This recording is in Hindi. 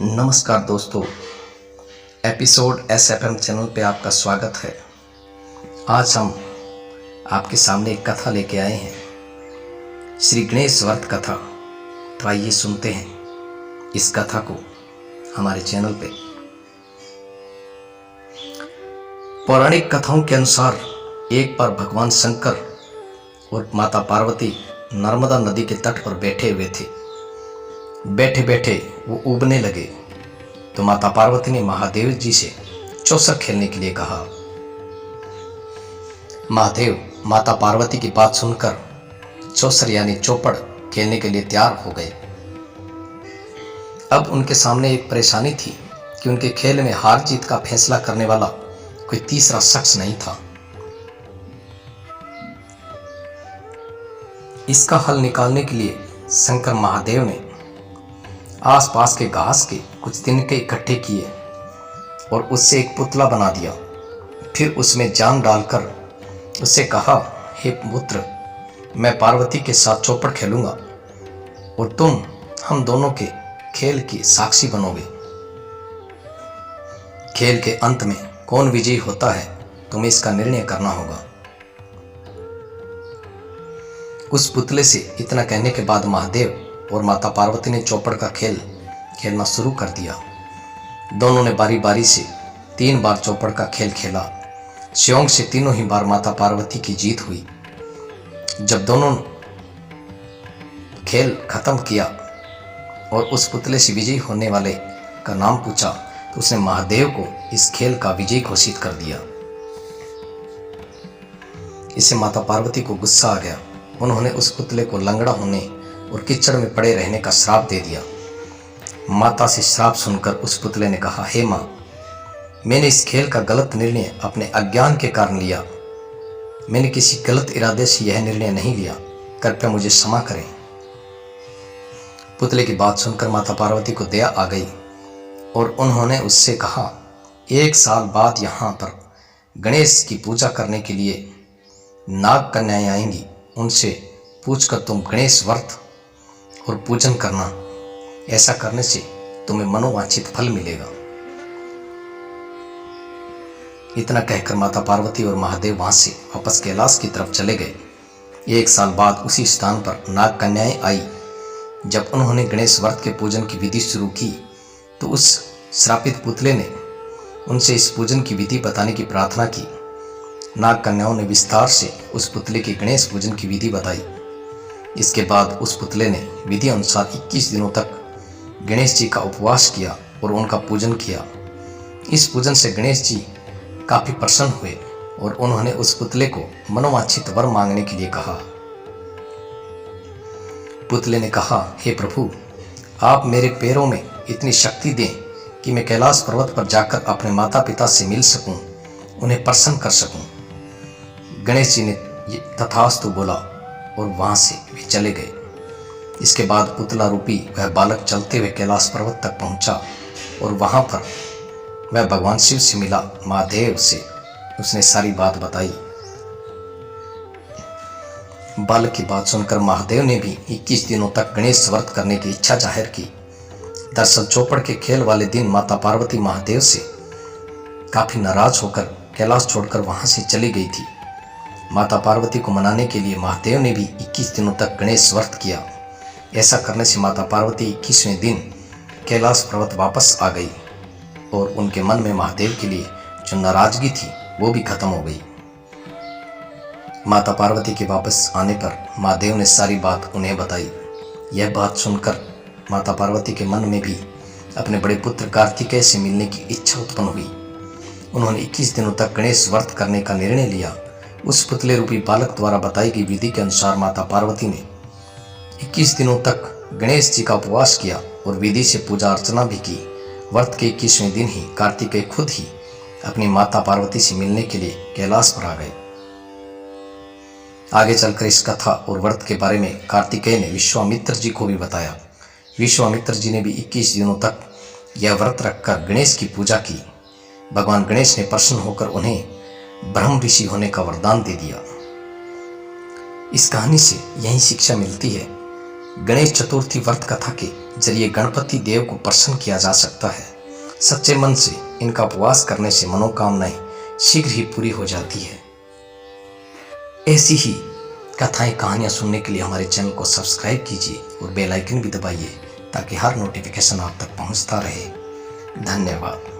नमस्कार दोस्तों, एपिसोड SFM चैनल पे आपका स्वागत है। आज हम आपके सामने एक कथा लेके आए हैं, श्री गणेश व्रत कथा। तो आइए सुनते हैं इस कथा को हमारे चैनल पे। पौराणिक कथाओं के अनुसार एक बार भगवान शंकर और माता पार्वती नर्मदा नदी के तट पर बैठे हुए थे। बैठे बैठे वो उबने लगे तो माता पार्वती ने महादेव जी से चौसर खेलने के लिए कहा। महादेव माता पार्वती की बात सुनकर चौसर यानी चौपड़ खेलने के लिए तैयार हो गए। अब उनके सामने एक परेशानी थी कि उनके खेल में हार जीत का फैसला करने वाला कोई तीसरा शख्स नहीं था। इसका हल निकालने के लिए शंकर महादेव ने आसपास के घास के कुछ तिनके इकट्ठे किए और उससे एक पुतला बना दिया। फिर उसमें जान डालकर उससे कहा, हे पुत्र, मैं पार्वती के साथ चौपड़ खेलूंगा और तुम हम दोनों के खेल की साक्षी बनोगे। खेल के अंत में कौन विजयी होता है, तुम्हें इसका निर्णय करना होगा। उस पुतले से इतना कहने के बाद महादेव और माता पार्वती ने चौपड़ का खेल खेलना शुरू कर दिया। दोनों ने बारी बारी से 3 बार चौपड़ का खेल खेला। स्योंग से तीनों ही बार माता पार्वती की जीत हुई। जब दोनों खेल खत्म किया और उस पुतले से विजयी होने वाले का नाम पूछा तो उसने महादेव को इस खेल का विजयी घोषित कर दिया। इससे माता पार्वती को गुस्सा आ गया। उन्होंने उस पुतले को लंगड़ा होने और कीचड़ में पड़े रहने का श्राप दे दिया। माता से श्राप सुनकर उस पुतले ने कहा, हे माँ, मैंने इस खेल का गलत निर्णय अपने अज्ञान के कारण लिया। मैंने किसी गलत इरादे से यह निर्णय नहीं लिया, कृपया मुझे क्षमा करें। पुतले की बात सुनकर माता पार्वती को दया आ गई और उन्होंने उससे कहा, 1 साल बाद यहाँ पर गणेश की पूजा करने के लिए नाग कन्याएं आएंगी। उनसे पूछकर तुम गणेश व्रत और पूजन करना। ऐसा करने से तुम्हें मनोवांछित फल मिलेगा। इतना कहकर माता पार्वती और महादेव वहां से वापस कैलाश की तरफ चले गए। 1 साल बाद उसी स्थान पर नाग कन्याएं आई। जब उन्होंने गणेश व्रत के पूजन की विधि शुरू की तो उस श्रापित पुतले ने उनसे इस पूजन की विधि बताने की प्रार्थना की। नाग कन्याओं ने विस्तार से उस पुतले की गणेश पूजन की विधि बताई। इसके बाद उस पुतले ने विधि अनुसार 21 दिनों तक गणेश जी का उपवास किया और उनका पूजन किया। इस पूजन से गणेश जी काफी प्रसन्न हुए और उन्होंने उस पुतले को मनोवांछित वर मांगने के लिए कहा। पुतले ने कहा, हे प्रभु, आप मेरे पैरों में इतनी शक्ति दें कि मैं कैलाश पर्वत पर जाकर अपने माता पिता से मिल सकूं, उन्हें प्रसन्न कर सकूं। गणेश जी ने तथास्तु बोला और वहां से वे चले गए। इसके बाद पुतला रूपी वह बालक चलते हुए कैलाश पर्वत तक पहुंचा और वहां पर वह भगवान शिव से मिला। महादेव से उसने सारी बात बताई। बालक की बात सुनकर महादेव ने भी 21 दिनों तक गणेश व्रत करने की इच्छा जाहिर की। दरअसल चौपड़ के खेल वाले दिन माता पार्वती महादेव से काफी नाराज होकर कैलाश छोड़कर वहां से चली गई थी। माता पार्वती को मनाने के लिए महादेव ने भी 21 दिनों तक गणेश व्रत किया। ऐसा करने से माता पार्वती 21वें दिन कैलाश पर्वत वापस आ गई और उनके मन में महादेव के लिए जो नाराजगी थी वो भी खत्म हो गई। माता पार्वती के वापस आने पर महादेव ने सारी बात उन्हें बताई। यह बात सुनकर माता पार्वती के मन में भी अपने बड़े पुत्र कार्तिकेय से मिलने की इच्छा उत्पन्न हुई। उन्होंने 21 दिनों तक गणेश व्रत करने का निर्णय लिया। उस पुतले रूपी बालक द्वारा बताई गई विधि के अनुसार माता पार्वती ने 21 दिनों तक गणेश जी का उपवास किया और विधि से पूजा अर्चना भी की। व्रत के 21वें दिन ही कार्तिकेय खुद ही अपनी माता पार्वती से मिलने के लिए कैलाश पर आ गए। आगे चलकर इस कथा और व्रत के बारे में कार्तिकेय ने विश्वामित्र जी को भी बताया। विश्वामित्र जी ने भी 21 दिनों तक यह व्रत रखकर गणेश की पूजा की। भगवान गणेश ने प्रसन्न होकर उन्हें ब्रह्म ऋषि होने का वरदान दे दिया। इस कहानी से यही शिक्षा मिलती है, गणेश चतुर्थी व्रत कथा के जरिए गणपति देव को प्रसन्न किया जा सकता है। सच्चे मन से इनका उपवास करने से मनोकामनाएं शीघ्र ही पूरी हो जाती है। ऐसी ही कथाएं कहानियां सुनने के लिए हमारे चैनल को सब्सक्राइब कीजिए और बेल आइकन भी दबाइए ताकि हर नोटिफिकेशन आप तक पहुंचता रहे। धन्यवाद।